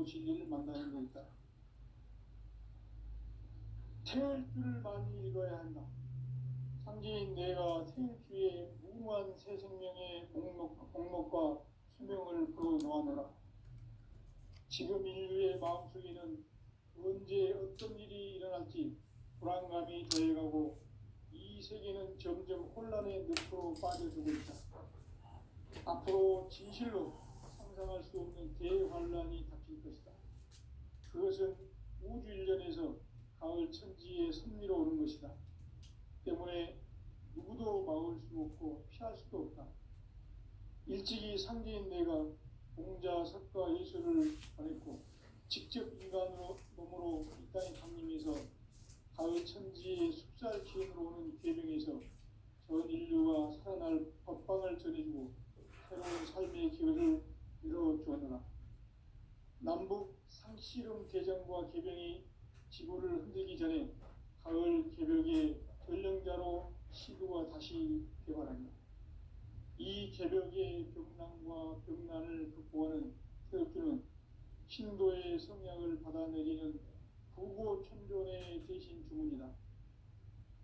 진리요 진리를 만나는 것이다. 태일주를 많이 읽어야 한다. 상제인 내가 태일주의 무궁한 새 생명의 목록과 수명을 풀어놓아노라. 지금 인류의 마음속에는 언제 어떤 일이 일어날지 불안감이 더해가고 이 세계는 점점 혼란의 늪으로 빠져들고 있다. 앞으로 진실로 상상할 수 없는 대환란이 닥칠 것이다. 그것은 우주 일련에서 가을 천지의 섭리로 오는 것이다. 때문에 누구도 막을 수 없고 피할 수도 없다. 일찍이 상제인 내가 공자, 석가, 예수를 보냈고 직접 인간으로 몸으로 이 땅에 강림해서 가을 천지의 숲살 기운으로 오는 계명에서 전 인류가 살아날 법방을 전해주고 새로운 삶의 기회를 이뤄주었노라. 남북 상씨름 개정과 개병이 지구를 흔들기 전에 가을 개벽의 전령자로 시도가 다시 개발한다. 이 개벽의 병난과 병난을 극복하는 태극주는 신도의 성향을 받아내리는 부고천존의 대신 주문이다.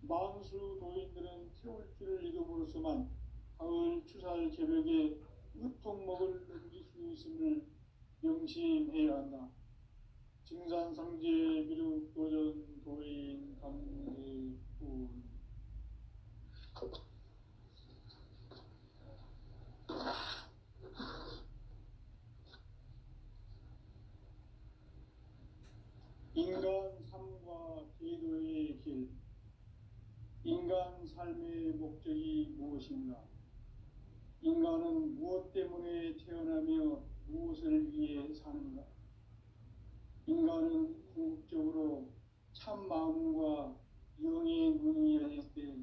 만수 도인들은 태울주를 읽음으로써만 가을 추살 개벽의 으통목을 넘길 수 있음을 명심해야 한다. 증산상제 미륵도전 도인 강제군 인간 삶과 제도의 길. 인간 삶의 목적이 무엇인가? 인간은 무엇 때문에 태어나며 무엇을 위해 사는가? 인간은 궁극적으로 참 마음과 영의 문이 열릴 때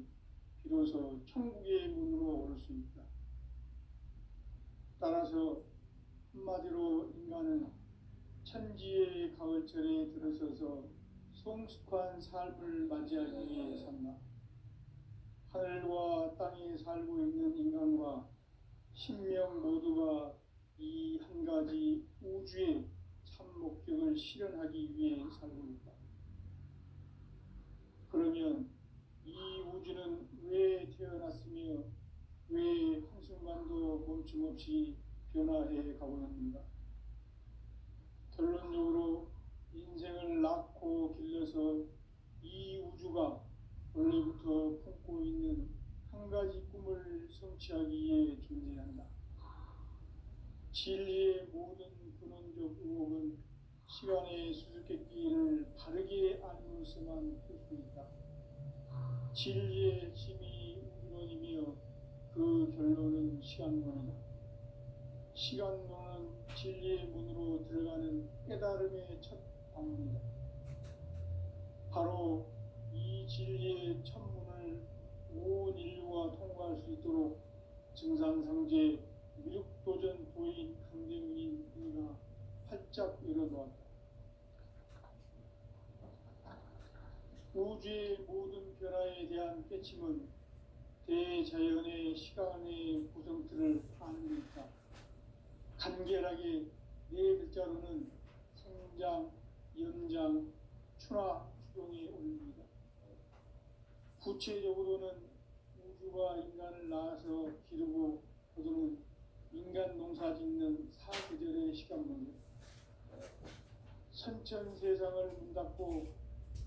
비로소 천국의 문으로 오를 수 있다. 따라서 한마디로 인간은 천지의 가을철에 들어서서 성숙한 삶을 맞이하기 위해 산다. 하늘과 땅에 살고 있는 인간과 신명 모두가 이 한 가지 우주의 참 목적을 실현하기 위해 살고 있다. 그러면 이 우주는 왜 태어났으며 왜 한순간도 멈춤없이 변화해 가고 있는가? 결론적으로 인생을 낳고 길러서 이 우주가 원래부터 품고 있는 한 가지 꿈을 성취하기 위해 존재한다. 진리의 모든 근원적 의혹은 시간의 수수께끼를 바르게 알므로서만 풀 수 있다. 진리의 핵심이 우주론이며 그 결론은 시간론이다. 시간론은 진리의 문으로 들어가는 깨달음의 첫 방문이다. 바로 이 진리의 첫 문을 온 인류가 통과할 수 있도록 증산상제 미륵도전 도인 강대문인 이가 활짝 열어놓았다. 우주의 모든 변화에 대한 깨침은 대자연의 시간의 구성틀을 파는 것이다. 간결하게 네 글자로는 성장, 연장, 추나 추동에 올립니다. 구체적으로는 우주가 인간을 낳아서 기르고 거두는 인간 농사 짓는 사계절의 시간문제, 선천 세상을 문닫고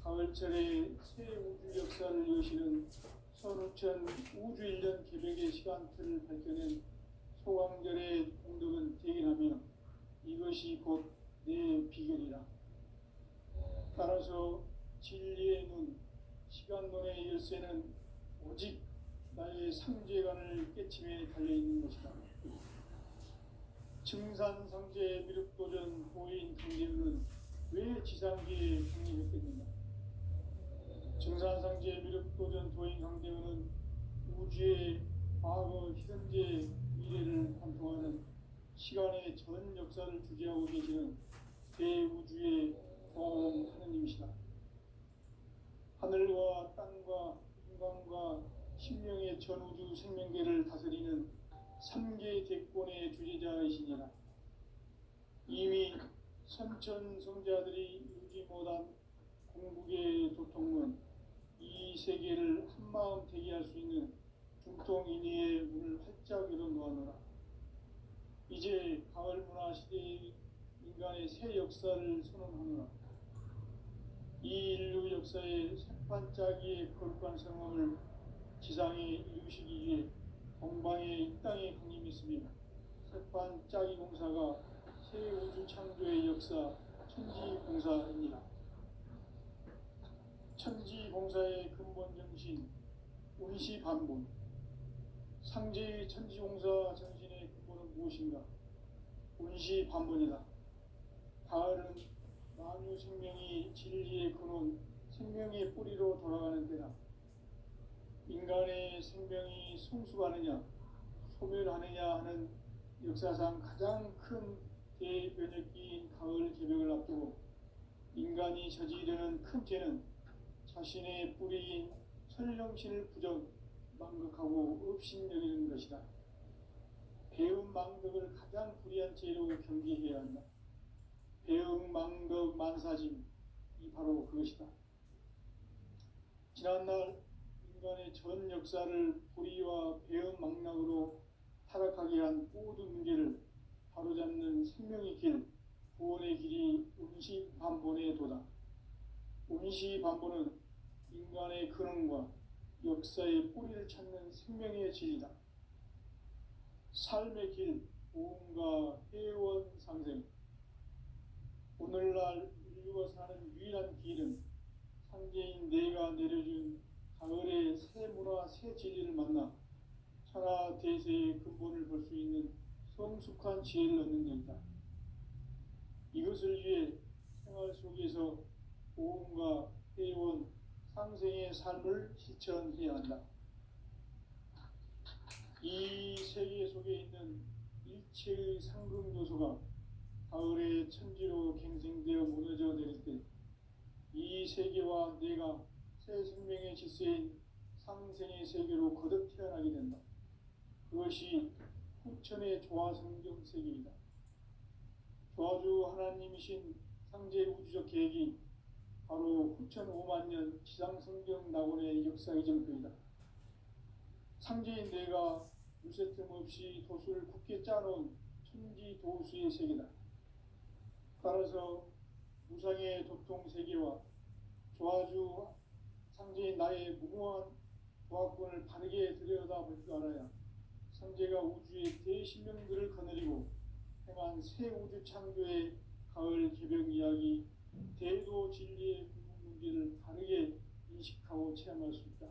가을철에 새 우주 역사를 여시는 선우천 우주 일년 개벽의 시간틀을 밝혀낸 소강절의 공덕은 대견하며 이것이 곧 내 비결이라. 따라서 진리의 문, 시간론의 열쇠는 오직 나의 상제관을 깨침에 달려있는 것이다. 증산상제 미륵도전 도인 강제는 왜 지상계에 강림했겠는가? 증산상제 미륵도전 도인 강대원은 우주의 과거, 현재, 미래를 관통하는 시간의 전 역사를 주재하고 계시는 대우주의 보험 하느님이시다. 하늘과 땅과 인간과 신명의 전우주 생명계를 다스리는 3계 대권의 주재자이시니라. 이미 선천 성자들이 이루지 못한 공국의 도통은 이 세계를 한마음 되게 할 수 있는 중통인의의 문을 활짝 열어놓아노라. 이제 가을 문화 시대의 인간의 새 역사를 선언하노라. 이 인류 역사의 새판짜기의 거룩한 성험을 지상에 이루시기 위해 동방의 이 땅에 강림했으며 새판짜기 공사가 새 우주 창조의 역사 천지공사입니다. 천지공사의 근본 정신 운시반본. 상제의 천지공사 정신의 근본은 무엇인가? 운시반본이다. 가을은 만유 생명이 진리의 근원, 생명의 뿌리로 돌아가는 때다. 인간의 생명이 성숙하느냐, 소멸하느냐 하는 역사상 가장 큰 대변혁기인 가을 개벽을 앞두고 인간이 저지르는 큰 죄는 자신의 뿌리인 천령신을 부정, 망극하고 업신여기는 것이다. 배음 망덕을 가장 불의한 죄로 경계해야 한다. 배음 망덕 만사짐, 이 바로 그것이다. 지난날 인간의 전 역사를 불의와 배음 망락으로 타락하게 한 모든 문제를 바로잡는 생명의 길, 구원의 길이 운시반본의 도다. 운시반본은 인간의 근원과 역사의 뿌리를 찾는 생명의 질이다. 삶의 길, 보험과 회원 상생. 오늘날 인류가 사는 유일한 길은 상제인 내가 내려준 가을의 새 문화, 새 진리를 만나 천하 대세의 근본을 볼 수 있는 성숙한 지혜를 얻는 것이다. 이것을 위해 생활 속에서 보험과 회원, 상생의 삶을 실천해야 한다. 이 세계 속에 있는 일체의 상급 요소가 가을의 천지로 갱생되어 무너져 내릴 때 이 세계와 내가 새 생명의 질서인 상생의 세계로 거듭 태어나게 된다. 그것이 후천의 조화성경 세계이다. 조화주 하나님이신 상제 우주적 계획이 바로 후천 5만 년 지상성경 낙원의 역사의 정표이다. 상제인 내가 유세 틈 없이 도수를 굳게 짜놓은 천지 도수의 세계다. 따라서 무상의 도통 세계와 조화주 상제인 나의 무모한 조합권을 바르게 들여다볼 줄 알아야 상제가 우주의 대신명들을 거느리고 행한 새 우주 창조의 가을 개벽 이야기, 대도 진리의 궁극 문제를 바르게 인식하고 체험할 수 있다.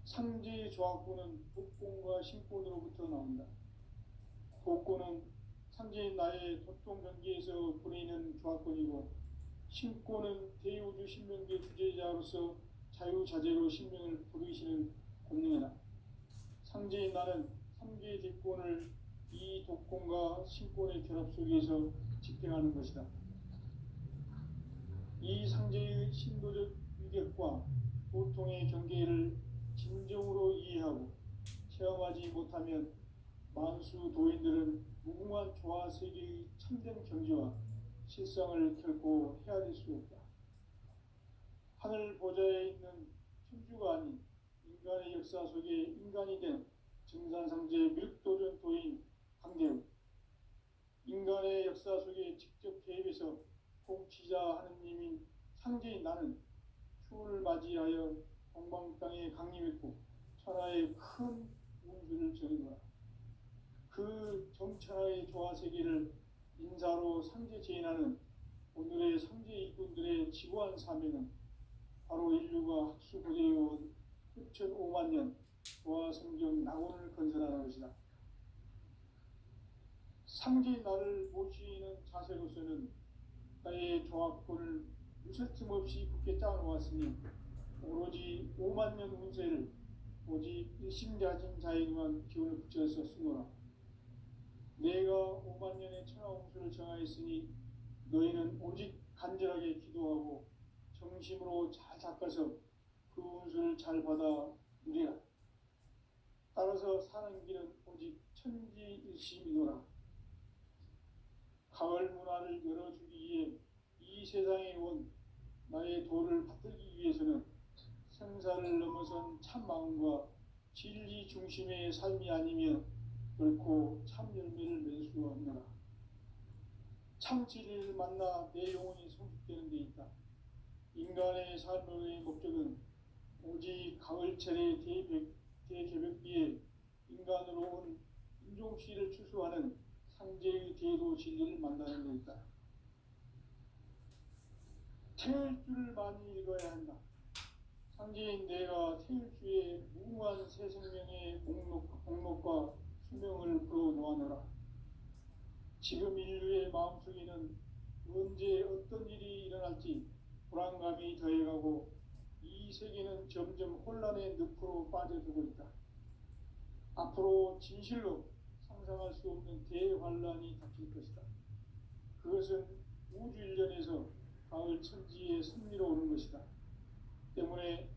상제의 조합권은 복권과 신권으로부터 나온다. 복권은 상제인 나의 도통 경계에서 보내는 조합권이고, 신권은 대우주 신명계 주제자로서 자유자재로 신명을 부르시는 권능이다. 상제인 나는 3개의 대권을 이 독권과 신권의 결합 속에서 집행하는 것이다. 이 상제의 신도적 위격과 보통의 경계를 진정으로 이해하고 체험하지 못하면 만수 도인들은 무궁한 조화세계의 참된 경지와 실상을 결코 헤아릴 수 없다. 하늘 보좌에 있는 천주가 아닌 인간의 역사 속에 인간이 된 증산상제의 밀도전 도인 강대우, 인간의 역사 속에 직접 개입해서 통치자 하느님인 상제인 나는 추운을 맞이하여 동방 땅에 강림했고 천하의 큰 운수를 전해노라. 그 정천하의 조화세계를 인사로 상제 제인하는 오늘의 상제 일꾼들의 지구한 사명은 바로 인류가 학수고대해온 후천 5만 년 조화성경 낙원을 건설하는 것이다. 상제인 나를 모시는 자세로서는 나의 조합권을 무쇠틈 없이 굳게 짜놓았으니 오로지 5만 년 운세를 오직 일심자진 자에게만 기운을 붙여서 쓰노라. 내가 5만 년의 천하홍수를 정하였으니 너희는 오직 간절하게 기도하고 정심으로 잘 닦아서 그 운수를 잘 받아 누리라. 따라서 사는 길은 오직 천지일심이노라. 가을 문화를 열어주기 위해 이 세상에 온 나의 도를 받들기 위해서는 생사를 넘어선 참 마음과 진리 중심의 삶이 아니면 결코 참 열매를 맺을 수가 없노라. 참 진리를 만나 내 영혼이 성숙되는 데 있다. 인간의 삶의 목적은 오직 가을철의 대개벽비에 인간으로 온 인종씨를 추수하는 상제의 대도 진리를 만나는 데 있다. 태울 줄을 많이 읽어야 한다. 상제인 내가 태울 주의 무궁한 새 생명의 목록과 수명을 불어놓아노라. 지금 인류의 마음속에는 언제 어떤 일이 일어날지 불안감이 더해가고 이 세계는 점점 혼란의 늪으로 빠져들고 있다. 앞으로 진실로 상상할 수 없는 대환란이 닥칠 것이다. 그것은 우주 일련에서 가을 천지의 승리로 오는 것이다. 때문에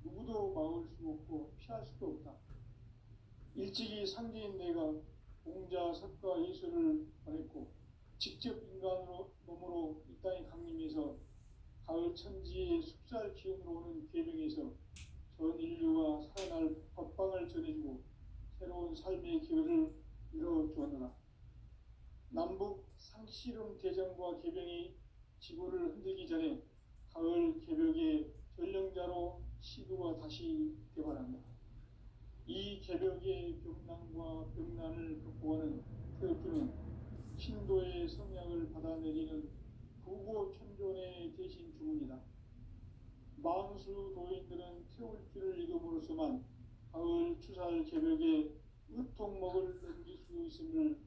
누구도 막을 수 없고 피할 수도 없다. 일찍이 상제인 내가 공자, 석가, 예수를 보냈고 직접 인간으로 몸으로 이 땅에 강림해서 가을 천지의 숲살 기운으로 오는 계명에서 전 인류와 살아날 법방을 전해주고 새로운 삶의 기회를 이뤄주었노라. 남북 상씨름 대전과 계병이 지구를 흔들기 전에 가을 개벽의 전령자로 시도가 다시 개발한다. 이 개벽의 병난과 병난을 극복하는 태엽주는 신도의 성약을 받아내리는 부고천존의 대신 주문이다. 만수 도인들은 태울주를 읽음으로써만 가을 추살 개벽에 으통목을 넘길 수 있음을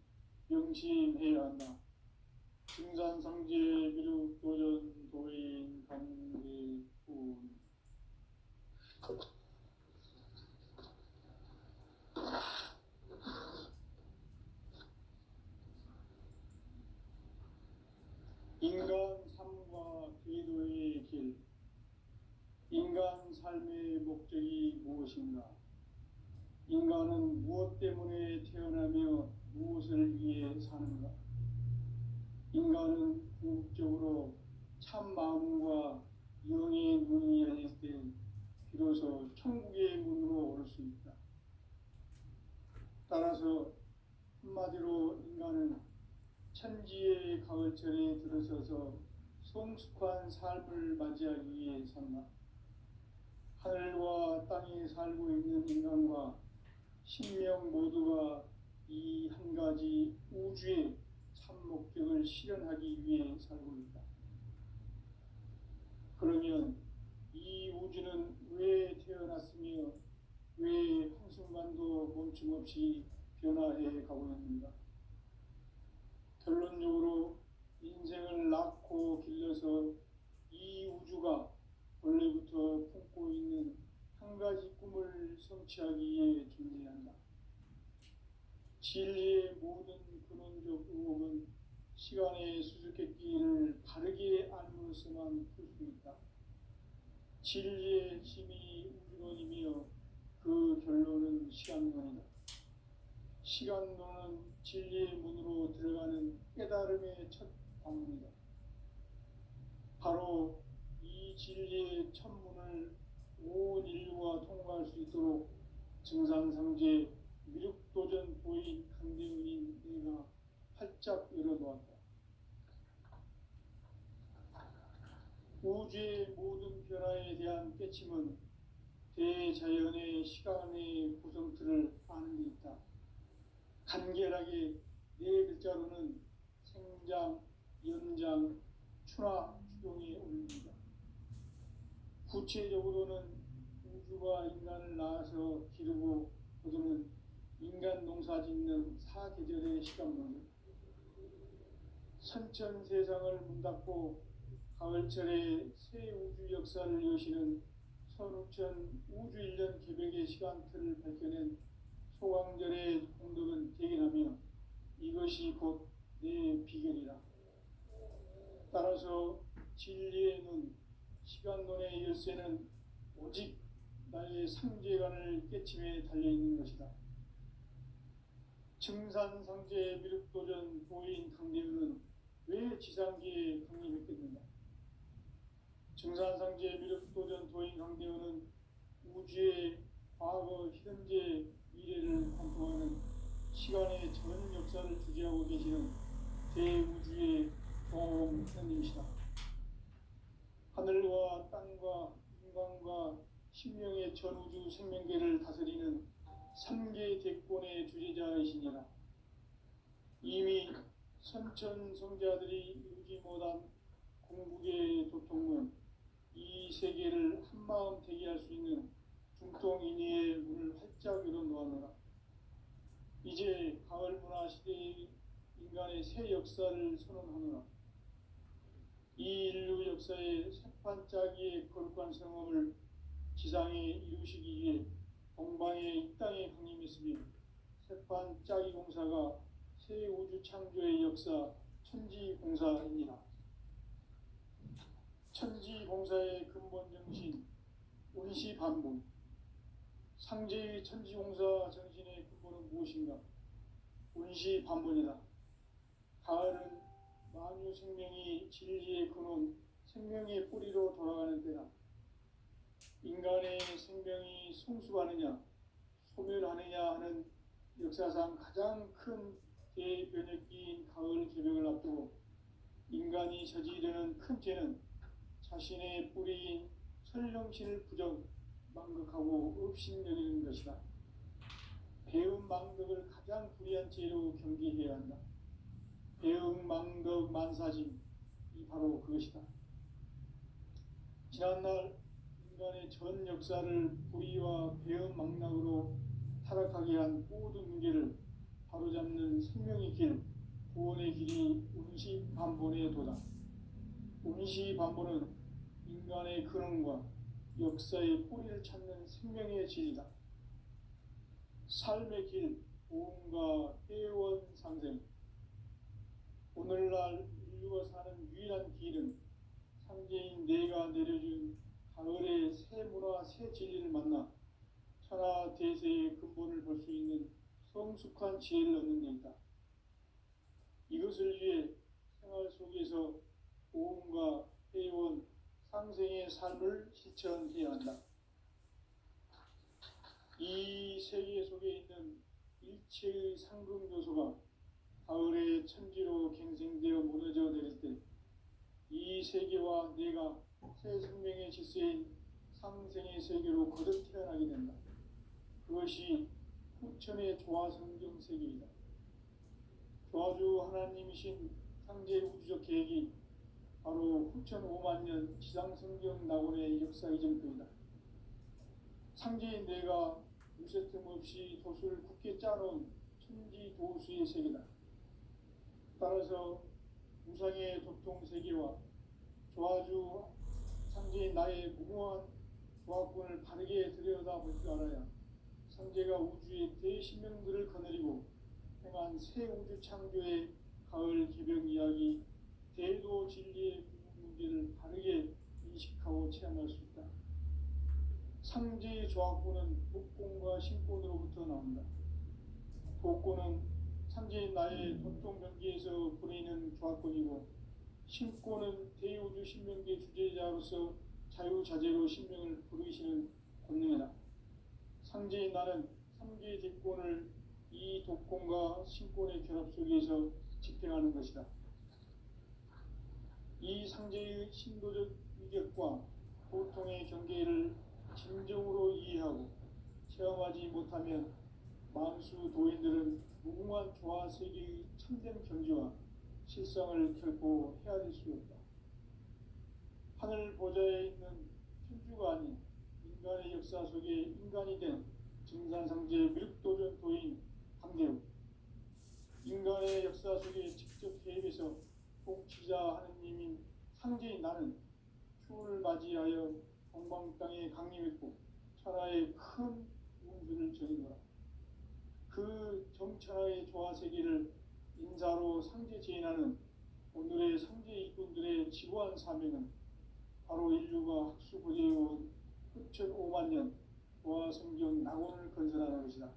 명심해야 한다. 증산상제 미륵 도전 도인 강대군. 인간 삶과 궤도의 길. 인간 삶의 목적이 무엇인가? 인간은 무엇 때문에 태어나며 무엇을 위해 사는가? 인간은 궁극적으로 참 마음과 영의 눈이 열릴 때 비로소 천국의 문으로 오를 수 있다. 따라서 한마디로 인간은 천지의 가을철에 들어서서 성숙한 삶을 맞이하기 위해 산다. 하늘과 땅에 살고 있는 인간과 신명 모두가 이 한 가지 우주의 참 목적을 실현하기 위해 살고 있다. 그러면 이 우주는 왜 태어났으며 왜 한순간도 멈춤 없이 변화해 가고 있는가? 결론적으로 인생을 낳고 길러서 이 우주가 원래부터 품고 있는 한 가지 꿈을 성취하기 위해 존재한다. 진리의 모든 근원적 의혹은 시간의 수수께끼를 바르게 알므로서만 풀 수 있다. 진리의 핵심이 우주론이며 그 결론은 시간론이다. 시간론은 진리의 문으로 들어가는 깨달음의 첫 방문이다. 바로 이 진리의 첫 문을 온 인류가 통과할 수 있도록 증산상제 미륵도전 도인 강대훈인 내가 활짝 열어놓았다. 우주의 모든 변화에 대한 깨침은 대자연의 시간의 구성틀을 아는 데 있다. 간결하게 네 글자로는 생장, 연장, 추나 추동에 올립니다. 구체적으로는 우주가 인간을 낳아서 기르고 거두는 인간 농사 짓는 사계절의 시간론이다. 선천 세상을 문닫고 가을철에 새 우주 역사를 여시는 선우천 우주일년 개벽의 시간틀을 밝혀낸 소강절의 공덕은 대견하며 이것이 곧 내 비결이라. 따라서 진리의 눈, 시간론의 열쇠는 오직 나의 상제관을 깨침에 달려있는 것이다. 증산상제 미륵도전 도인 강대훈은 증산상제 미륵도전 도인 강대원은 우주의 과거, 현재, 미래를 관통하는 시간의 전 역사를 주재하고 계시는 대우주의 공원님이시다. 하늘과 땅과 인간과 신명의 전우주 생명계를 다스리는 3개 대권의 주재자이시니라. 이미 선천성자들이 이루지 못한 공국의 도통은 이 세계를 한마음 되게 할 수 있는 중통인의의 문을 활짝 열어놓았노라. 이제 가을 문화 시대의 인간의 새 역사를 선언하노라. 이 인류 역사의 새판짜기의 거룩한 성험을 지상에 이루시기 위해 동방의 이 땅에 강림했으며 새판짜기 공사가 새 우주 창조의 역사 천지공사입니다. 천지공사의 근본 정신 운시반본. 상제의 천지공사 정신의 근본은 무엇인가? 운시반본이다. 가을은 만유 생명이 진리의 근원, 생명의 뿌리로 돌아가는 때다. 인간의 생명이 성숙하느냐, 소멸하느냐 하는 역사상 가장 큰 대변혁기인 가을 개벽을 앞두고 인간이 저지르는 큰 죄는 자신의 뿌리인 설령신을 부정, 망극하고 업신여기는 것이다. 배움 망덕을 가장 불의한 죄로 경계해야 한다. 배움 망덕 만사짐이 바로 그것이다. 지난날 인간의 전 역사를 불의와 배움 망락으로 타락하게 한 모든 문제를 바로잡는 생명의 길, 구원의 길이 운시반본의 도다. 운시반본은 인간의 근원과 역사의 뿌리를 찾는 생명의 진리다. 삶의 길, 보험과 회원 상생. 오늘날 인류가 사는 유일한 길은 상제인 내가 내려준 가을의 새 문화, 새 진리를 만나 천하 대세의 근본을 볼 수 있는 성숙한 지혜를 얻는 데 있다. 이것을 위해 생활 속에서 보험과 회원, 상생의 삶을 실천해야 한다. 이 세계 속에 있는 일체의 상금 요소가 가을의 천지로 갱생되어 무너져 내릴 때 이 세계와 내가 새 생명의 질서인 상생의 세계로 거듭 태어나게 된다. 그것이 후천의 조화성경 세계이다. 조화주 하나님이신 상제 우주적 계획이 바로 후천 5만 년 지상성경 낙원의 역사 이전표이다. 상제인 내가 무쇠틈 없이 도수를 굳게 짜놓은 천지도수의 세계다. 따라서 우상의 도통 세계와 조화주 상제인 나의 무모한 조합군을 바르게 들여다볼 줄 알아야 상제가 우주의 대신명들을 거느리고 행한 새 우주 창조의 가을 개벽 이야기, 대도 진리의 문제를 바르게 인식하고 체험할 수 있다. 상제의 조합군은 복권과 신권으로부터 나온다. 복권은 상제인 나의 도통 경계에서 보내는 조합권이고, 신권은 대우주 신명계 주제자로서 자유자재로 신명을 부르시는 권능이다. 상제인 나는 3개의 대권을 이 독권과 신권의 결합 속에서 집행하는 것이다. 이 상제의 신도적 위격과 보통의 경계를 진정으로 이해하고 체험하지 못하면 만수 도인들은 무궁한 조화 세계의 참된 경지와 실상을 결코 헤아릴 수 없다. 하늘 보좌에 있는 천주가 아닌 인간의 역사 속에 인간이 된 증산상제 미륵도전 도인 강대우, 인간의 역사 속에 직접 개입해서 통치자 하느님인 상제인 나는 추를 맞이하여 동방 땅에 강림했고 천하의 큰 운수를 전이노라. 그 정천하의 조화 세계를 인사로 상제 제인하는 오늘의 상제 일꾼들의 지구한 사명은 바로 인류가 학수고대해온 후천 5만 년 조화 성경 낙원을 건설하는 것이다.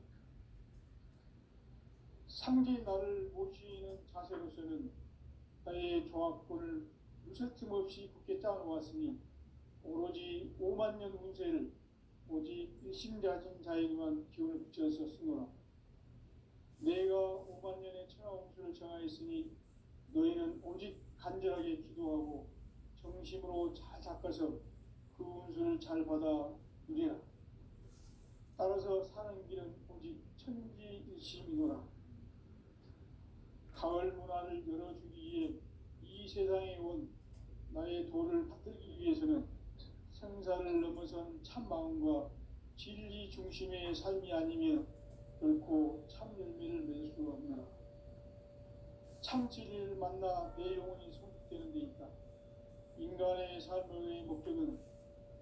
상제 나를 모시는 자세로서는 나의 조합권을 무쇠틈 없이 굳게 짜놓았으니 오로지 5만 년 운세를 오직 일심가진 자에게만 기운을 붙여서 쓰노라. 내가 5만 년의 천하홍수를 정하였으니 너희는 오직 간절하게 기도하고 정심으로 잘 닦아서 그 운수를 잘 받아 누리라. 따라서 사는 길은 오직 천지일심이노라. 가을 문화를 열어주기 위해 이 세상에 온 나의 도를 받들기 위해서는 생사를 넘어선 참 마음과 진리 중심의 삶이 아니면 결코 참 열매를 맺을 수 없노라. 참 진리를 만나 내 영혼이 성숙되는 데 있다. 인간의 삶의 목적은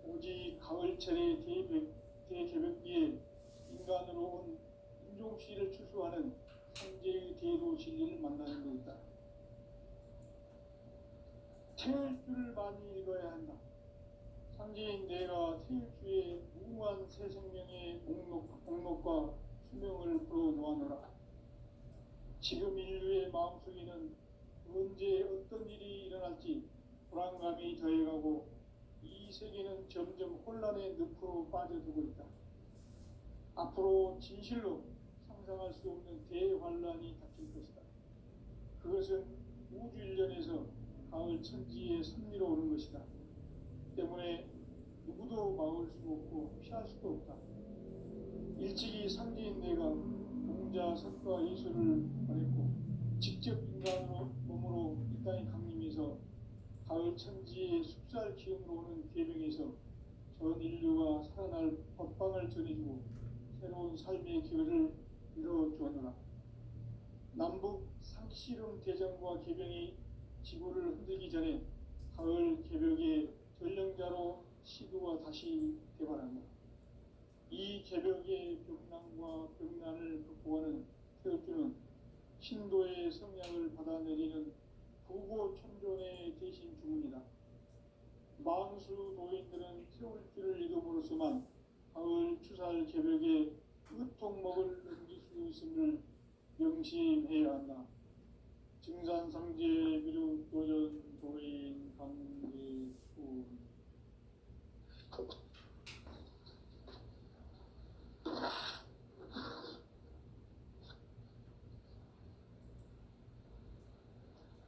오직 가을철의 대개벽기에 인간으로 온 인종씨를 추수하는 상제의 대도 진리를 만나는 데 있다. 태일주를 많이 읽어야 한다. 상제인 내가 태일주의 무궁한 새 생명의 목록과 수명을 풀어놓아노라. 지금 인류의 마음속에는 언제 어떤 일이 일어날지 불안감이 더해가고 이 세계는 점점 혼란의 늪으로 빠져들고 있다. 앞으로 진실로 상상할 수 없는 대환란이 닥칠 것이다. 그것은 우주 일련에서 가을 천지에 섭리로 오는 것이다. 때문에 누구도 막을 수 없고 피할 수도 없다. 일찍이 상제인 내가 공자, 석가, 예술을 말했고 직접 인간으로 몸으로 이 땅에 강림해서 가을 천지의 숲살 기운으로 오는 계명에서 전 인류가 살아날 법방을 전해주고 새로운 삶의 기회를 이뤄주었노라. 남북 상씨름 대전과 개병이 지구를 흔들기 전에 가을 개벽의 전령자로 시도가 다시 개발한다. 이 개벽의 벽난과 벽난을 극복하는 태엽주는 신도의 성량을 받아내리는 부고천존의 대신 주문이다. 만수 도인들은 태울주를 이름으로서만 가을 추살 개벽의 으통목을 넘길 수 있음을 명심해야 한다. 증산상제 미륵도전 도인 강계훈.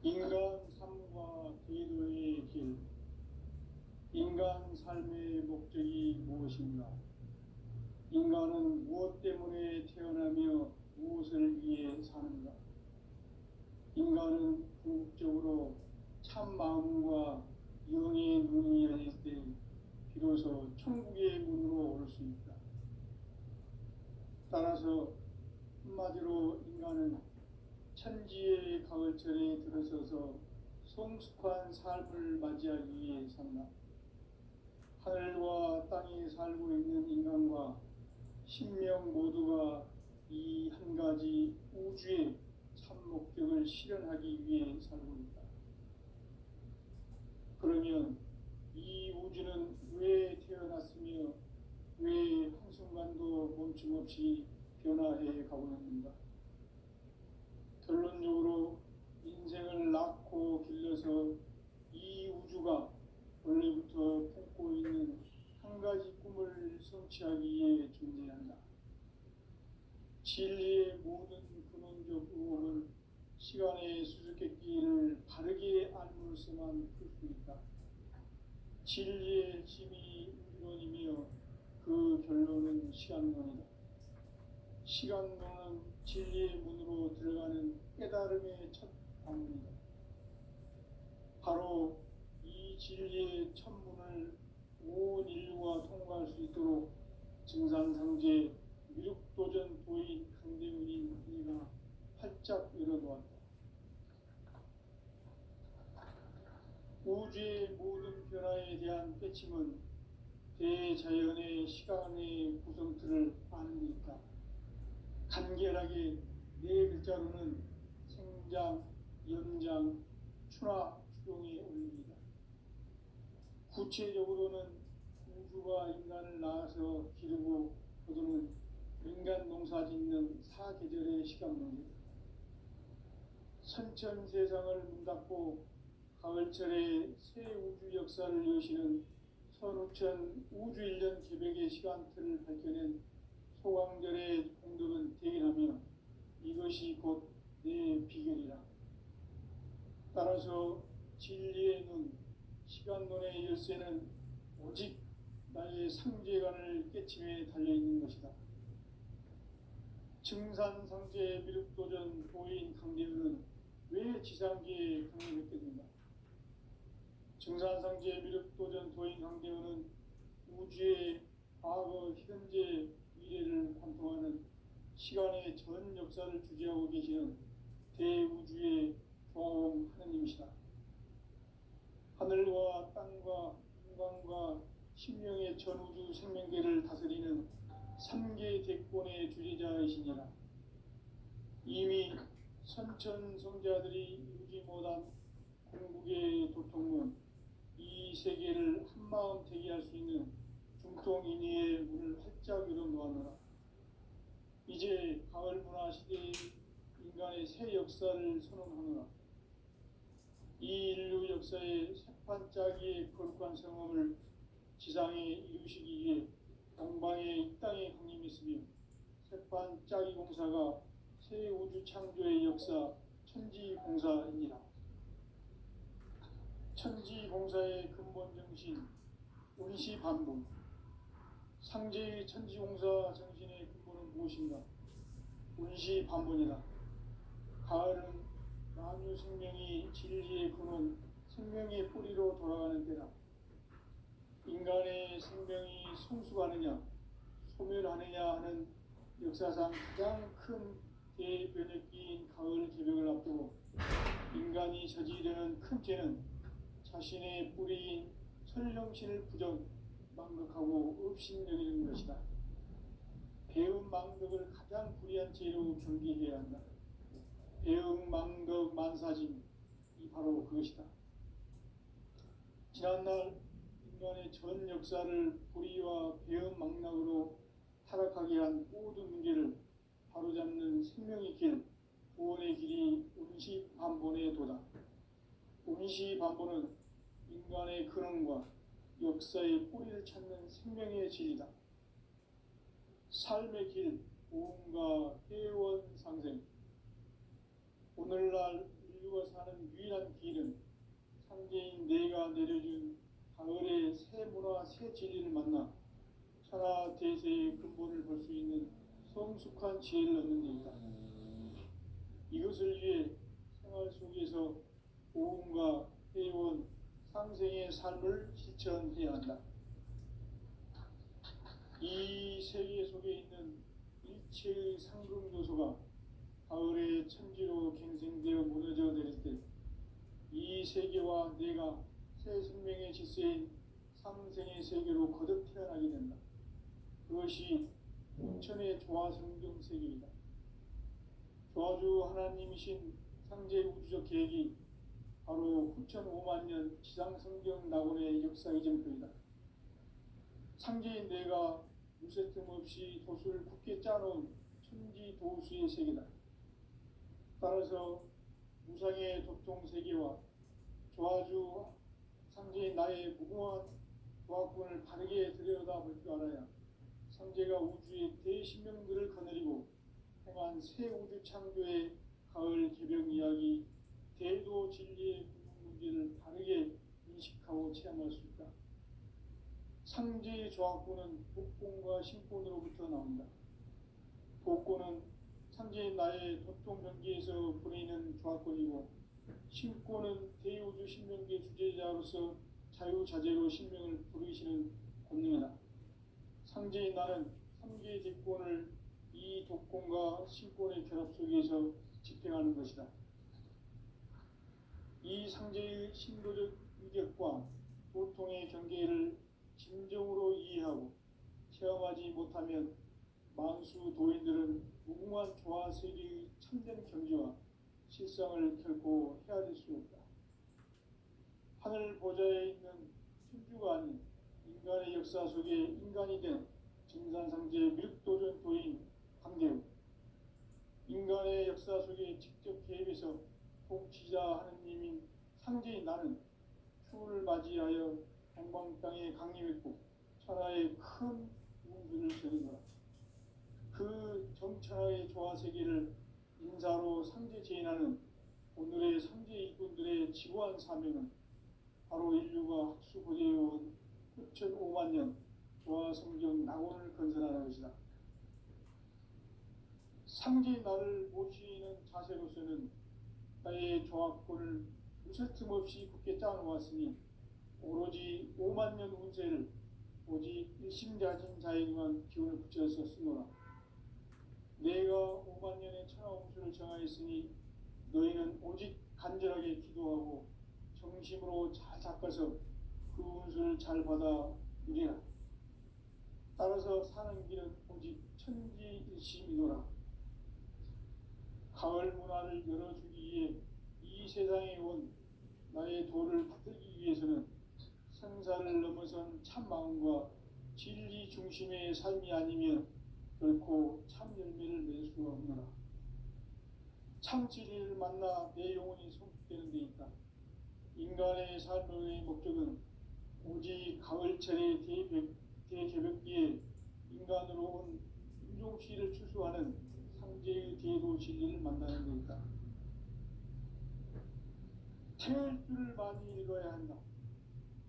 인간 삶과 기도의 길. 인간 삶의 목적이 무엇인가? 인간은 무엇 때문에 태어나며 무엇을 위해 사는가? 인간은 궁극적으로 참 마음과 영의 눈이 열릴 때 비로소 천국의 문으로 올 수 있다. 따라서 한마디로 인간은 천지의 가을철에 들어서서 성숙한 삶을 맞이하기 위해 산다. 하늘과 땅에 살고 있는 인간과 신명 모두가 이 한 가지 우주의 참 목적을 실현하기 위해 살고 있다. 그러면 이 우주는 왜 태어났으며 왜 한순간도 멈춤없이 변화해 가고 있는가? 결론적으로 인생을 낳고 길러서 이 우주가 원래부터 품고 있는 한 가지 꿈을 성취하기 위해 존재한다. 진리의 모든 근원적 의혹은 시간의 수수께끼를 바르게 알므로서만 풀 수 있다. 진리의 핵심이 우주론이며 그 결론은 시간론이다. 시간론은 진리의 문으로 들어가는 깨달음의 첫 방문이다. 바로 이 진리의 첫 문을 온 인류가 통과할 수 있도록 증산상제 미륵도전 도인 강대훈이 우리가 활짝 열어놓았다. 우주의 모든 변화에 대한 깨침은 대자연의 시간의 구성틀을 아는 데 있다. 간결하게 네 글자로는 생장, 연장, 추나, 추동의 원리이다. 구체적으로는 우주가 인간을 낳아서 기르고 거두는 인간 농사 짓는 사계절의 시간론이다. 선천 세상을 문닫고 가을철에 새 우주 역사를 여시는 천우천 우주일년 개벽의 시간틀을 밝혀낸 소강절의 공덕은 대견하며 이것이 곧 내 비결이라. 따라서 진리의 눈, 시간론의 열쇠는 오직 나의 상제관을 깨침에 달려있는 것이다. 증산상제 미륵도전 도인 강대우는 왜 지상계에 강림했겠는가? 증산상제 미륵도전 도인 강대우는 우주의 과거, 현재, 미래를 관통하는 시간의 전 역사를 주재하고 계시는 대우주의 조화음 하느님이시다. 하늘과 땅과 인간과 신명의 전우주 생명계를 다스리는 삼계 대권의 주재자이시니라. 이미 선천성자들이 이루지 못한 궁극의 도통문, 이 세계를 한마음 대기할 수 있는 중통인의의 문을 활짝 열어놓았노라. 이제 가을 문화 시대의 인간의 새 역사를 선언하노라. 이 인류 역사의 새판짜기의 거룩한 성험을 지상에 이루시기 위해 동방의 이 땅에 강림했으며 새판짜기 공사가 새 우주 창조의 역사 천지공사이니라. 천지공사의 근본 정신 운시반복. 상제의 천지공사 정신의 근본은 무엇인가? 운시반복이다. 가을은 만유 생명이 진리의 근원, 생명의 뿌리로 돌아가는 때다. 인간의 생명이 성숙하느냐, 소멸하느냐 하는 역사상 가장 큰 대변혁기인 가을 개벽을 앞두고 인간이 저지르는 큰 죄는 자신의 뿌리인 설령신을 부정, 망극하고 업신여기는 것이다. 배음 망덕을 가장 불의한 죄로 경계해야 한다. 배음 망덕 만사짐이 바로 그것이다. 지난날 인간의 전 역사를 불의와 배음 망락으로 타락하게 한 모든 문제를 바로잡는 생명의 길, 구원의 길이 운시반본의 도다. 운시반본은 인간의 근원과 역사의 뿌리를 찾는 생명의 진리다. 삶의 길, 보험과 회원상생. 오늘날 인류가 사는 유일한 길은 상제인 내가 내려준 가을의 새 문화, 새 진리를 만나 천하 대세의 근본을 볼 수 있는 성숙한 지혜를 얻는 데이다. 이것을 위해 생활 속에서 보험과 회원, 상생의 삶을 실천해야 한다. 이 세계 속에 있는 일체의 상금 요소가 가을의 천지로 갱생되어 무너져 내릴 때 이 세계와 내가 새 생명의 질서인 상생의 세계로 거듭 태어나게 된다. 그것이 온천의 조화성경 세계이다. 조화주 하나님이신 상제 우주적 계획이 바로 9,5만 년 지상성경 낙원의 역사 이전표이다. 상제인 내가 무쇠 틈 없이 도수를 굳게 짜놓은 천지 도수의 세계다. 따라서 무상의 도통 세계와 조화주 상제인 나의 무궁한 조화권을 바르게 들여다볼 줄 알아야 상제가 우주의 대신명들을 거느리고 행한 새 우주 창조의 가을 개벽 이야기, 대도 진리의 궁극 문제를 바르게 인식하고 체험할 수 있다. 상제의 조화권은 복권과 신권으로부터 나온다. 복권은 상제인 나의 도통 경계에서 보내는 조화권이고, 신권은 대우주 신명계 주제자로서 자유자재로 신명을 부르시는 권능이다. 상제인 나는 3개의 대권을 이 독권과 신권의 결합 속에서 집행하는 것이다. 이 상제의 신도적 위력과 도통의 경계를 진정으로 이해하고 체험하지 못하면 만수 도인들은 무궁한 조화 세계의 참된 경지와 실상을 결코 헤아릴 수 없다. 하늘 보좌에 있는 천주가 아닌 인간의 역사 속에 인간이 된 증산상제 미륵도전 도인 강대우. 인간의 역사 속에 직접 개입해서 통치자 하느님인 상제인 나는 추를 맞이하여 동방 땅에 강림했고 천하에 큰 운수를 전해노라. 그 정천하의 조화세계를 인사로 상제 제인하는 오늘의 상제 일꾼들의 지고한 사명은 바로 인류가 학수고대해온 흡천 5만 년 조화성경 낙원을 건설하는 것이다. 상제의 나를 모시는 자세로서는 나의 조합권을 무쇠틈 없이 굳게 짜놓았으니 오로지 5만 년 운세를 오직 일심자진 자에게만 기운을 붙여서 쓰노라. 내가 5만 년의 천하홍수를 정하였으니 너희는 오직 간절하게 기도하고 정심으로 잘 닦아서 그 운수를 잘 받아 누리라. 따라서 사는 길은 오직 천지일심이노라. 가을 문화를 열어주기 위해 이 세상에 온 나의 도를 받들기 위해서는 생사를 넘어선 참 마음과 진리 중심의 삶이 아니면 결코 참 열매를 맺을 수가 없노라. 참 진리를 만나 내 영혼이 성숙되는 데 있다. 인간의 삶의 목적은 오직 가을철의 대개벽기에 인간으로 온 인종시를 추수하는 상제의 대도 진리를 만나는 데 있다. 태일주를 많이 읽어야 한다.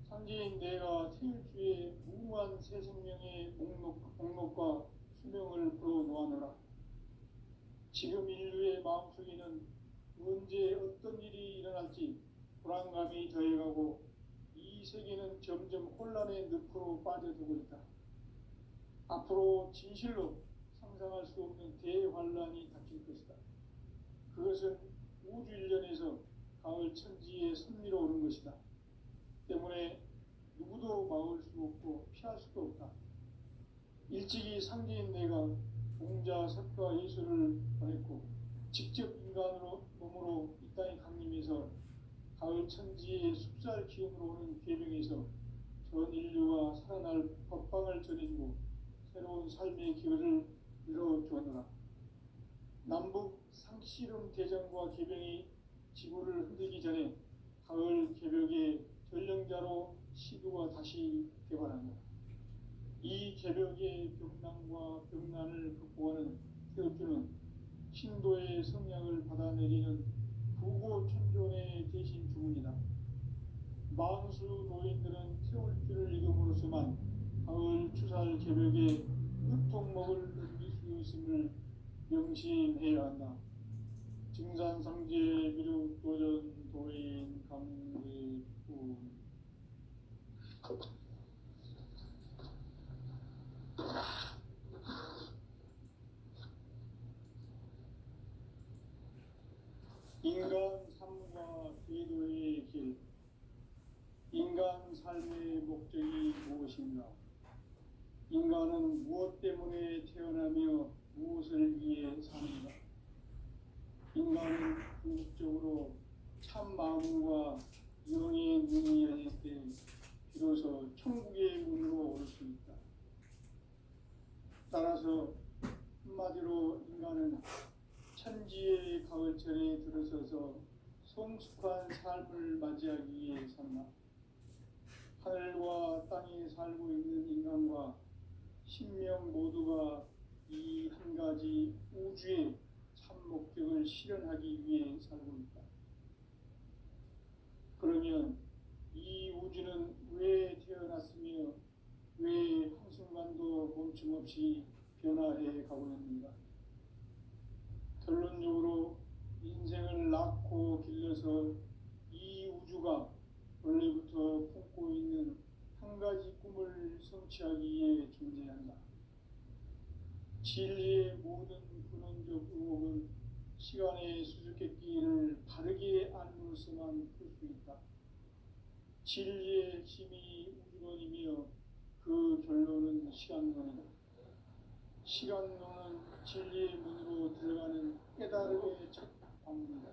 상제인 내가 태일주의 무궁한 새 생명의 목록과 수명을 불어놓아노라. 지금 인류의 마음속에는 언제 어떤 일이 일어날지 불안감이 더해가고 이 세계는 점점 혼란의 늪으로 빠져들고 있다. 앞으로 진실로 상상할 수 없는 대환란이 닥칠 것이다. 그것은 우주 일련에서 가을 천지에 선미로 오는 것이다. 때문에 누구도 막을 수 없고 피할 수도 없다. 일찍이 상제인 내가 공자, 석가, 예수를 보냈고 직접 인간으로 몸으로 이 땅에 강림해서 가을 천지의 숲살 기운으로 오는 계명에서 전 인류가 살아날 법방을 전해주고 새로운 삶의 기회를 열어주었노라. 남북 상씨름 대전과 계병이 지구를 흔들기 전에 가을 개벽의 전령자로 시도가 다시 개발합니다. 이 개벽의 병난과 병난을 극복하는 태엽주는 신도의 성량을 받아내리는 부고천존의 대신 주문이다. 만수 도인들은 태울주를 읽음으로써만 가을 추살 개벽의 흡통목을 넘길 수 있음을 명심해야 한다. 증산상제 미륵도전 도인 강대군 인간 삶과 기도의 길. 인간 삶의 목적이 무엇인가? 인간은 무엇 때문에 태어나며 무엇을 위해 사는가? 인간은 궁극적으로 참 마음과 영의 눈이 열릴 때 비로소 천국의 문으로 올 수 있다. 따라서 한마디로 인간은 천지의 가을철에 들어서서 성숙한 삶을 맞이하기 위해 산다. 하늘과 땅에 살고 있는 인간과 신명 모두가 이 한 가지 우주의 참 목적을 실현하기 위해 살고 있다. 그러면 이 우주는 왜 태어났으며 왜 한순간도 멈춤없이 변화해 가고 있는가? 결론적으로 인생을 낳고 길러서 이 우주가 원래부터 품고 있는 한 가지 꿈을 성취하기 위해 존재한다. 진리의 모든 근원적 의혹은 시간의 수수께끼를 바르게 알므로서만 풀 수 있다. 진리의 핵심이 우주론이며 그 결론은 시간론이다. 시간론은 진리의 문으로 들어가는 깨달음의 첫 방문이다.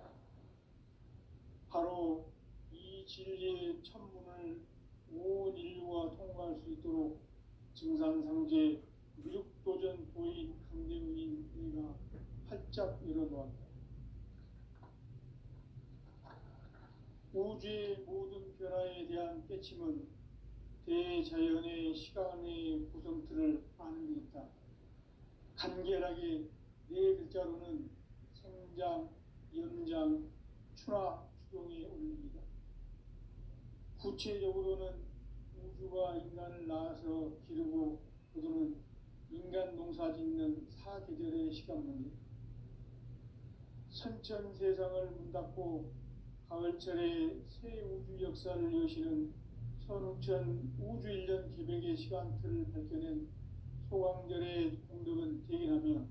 바로 이 진리의 천문을 온 인류가 통과할 수 있도록 증산상제 미륵도전 도인 강대훈인 우리가 활짝 열어놓았다. 우주의 모든 변화에 대한 깨침은 대자연의 시간의 구성틀을 아는 데 있다. 간결하게 네 글자로는 생장, 연장, 추나 추동이 올립니다. 구체적으로는 우주가 인간을 낳아서 기르고 거두는 인간 농사 짓는 사계절의 시간 문제, 선천 세상을 문 닫고 가을철에 새 우주 역사를 여시는 선우천 우주 1년 기백의 시간틀을 밝혀낸 소강절의 공덕은 대견하며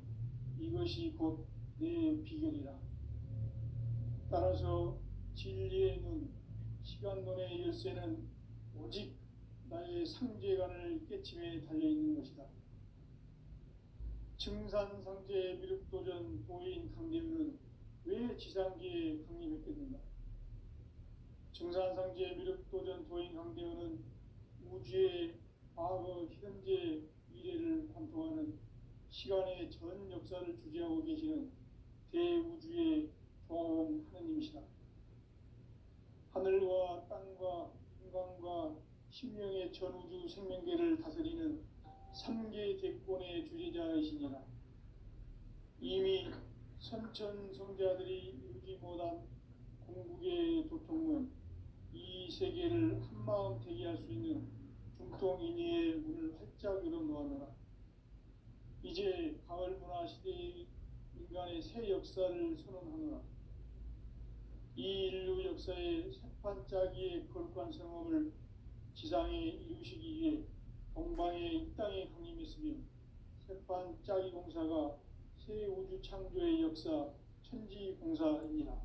이것이 곧 내 비결이라. 따라서 진리의 눈, 시간론의 열쇠는 오직 나의 상제관을 깨침에 달려있는 것이다. 증산상제 미륵도전 도인 강대우는 왜 지상계에 강림했겠는가? 증산상제 미륵도전 도인 강대우는 우주의 과거, 현재, 미래를 관통하는 시간의 전 역사를 주재하고 계시는 대우주의 종합 하느님이시다. 하늘과 땅과 인간과 신명의 전우주 생명계를 다스리는 3계 대권의 주재자이시니라. 이미 선천 성자들이 이루지 못한 공국의 도통문, 이 세계를 한마음 대기할 수 있는 중통인의의 문을 활짝 열어놓았노라. 이제 가을 문화 시대의 인간의 새 역사를 선언하노라. 이 인류 역사의 새판짜기의 거룩한 성업을 지상에 이루시기 위해 동방의 이 땅에 강림했으며 새판짜기 공사가 새 우주 창조의 역사 천지공사입니다.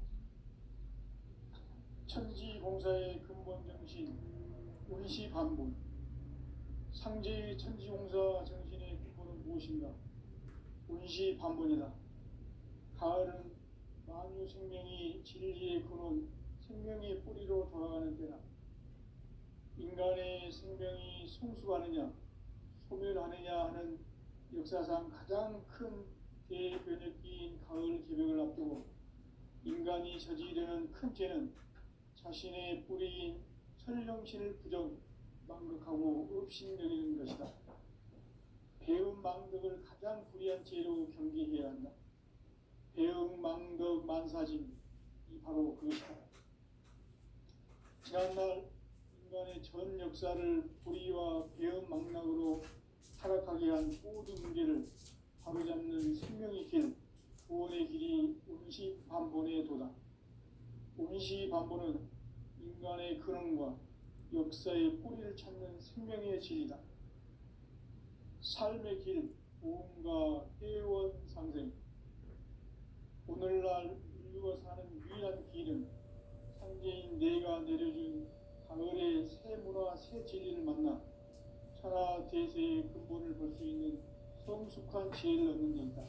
천지공사의 근본 정신 운시반본, 상제의 천지공사 정신의 근본은 무엇인가? 운시반본이다. 가을은 만유 생명이 진리의 근원, 생명의 뿌리로 돌아가는 때다. 인간의 생명이 성숙하느냐, 소멸하느냐 하는 역사상 가장 큰 대변혁기인 가을 개벽을 앞두고 인간이 저지르는 큰 죄는 자신의 뿌리인 설령신을 부정, 망극하고 업신여기는 것이다. 배음 망덕을 가장 불의한 죄로 경계해야 한다. 배음 망덕 만사진, 이 바로 그것이다. 지난날 인간의 전 역사를 불의와 배음 망락으로 타락하게 한 모든 문제를 바로잡는 생명의 길, 구원의 길이 운시반본의 도다. 운시반본은 인간의 근원과 역사의 뿌리를 찾는 생명의 질이다. 삶의 길, 보험과 회원 상생. 오늘날 인류가 사는 유일한 길은 상제인 내가 내려준 가을의 새 문화, 새 진리를 만나 천하 대세의 근본을 볼 수 있는 성숙한 지혜를 얻는 데 있다.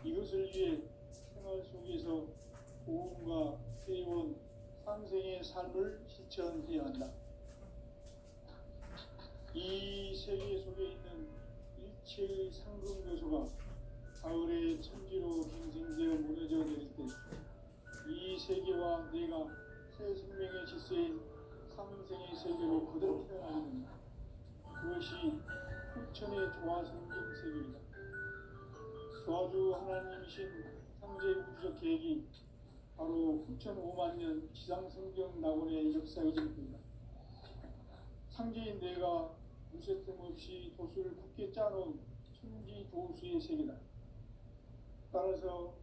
이것을 위해 생활 속에서 보험과 회원, 상생의 삶을 실천해야 한다. 이 세계 속에 있는 일체의 상금 요소가 가을의 천지로 갱생되어 무너져 내릴 때 이 세계와 내가 새 생명의 질서인 삼생의 세계로 거듭 태어나게 된다. 그것이 후천의 조화성경 세계이다. 조화주 하나님이신 상제 우주적 계획이 바로 후천 5만 년 지상성경 낙원의 역사이실 겁니다. 상제인 내가 무쇠 틈 없이 도수를 굳게 짜놓은 천지 도수의 세계다. 따라서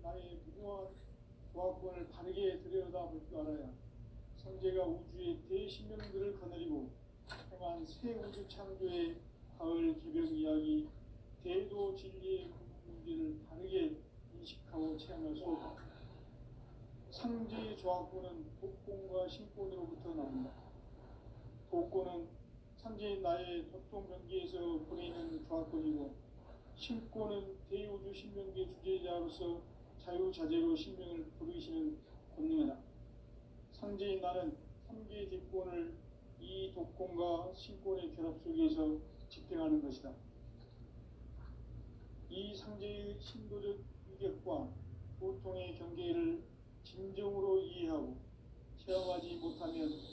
나의 무궁한 조합권을 바르게 들여다볼 줄 알아야 성제가 우주의 대신명들을 거느리고 행한 새 우주 창조의 가을 기병 이야기, 대도 진리의 문제를 바르게 인식하고 체험할 수 있다. 상제의 조합권은 독권과 신권으로부터 나온다. 독권은 상제인 나의 도통 경계에서 보내는 조합권이고, 신권은 대우주 신명계 주제자로서 자유자재로 신명을 부르시는 권능이다. 상제인 나는 3개 뒷권을 이 독권과 신권의 결합 속에서 집행하는 것이다. 이 상제의 신도적 위격과 보통의 경계를 진정으로 이해하고 체험하지 못하면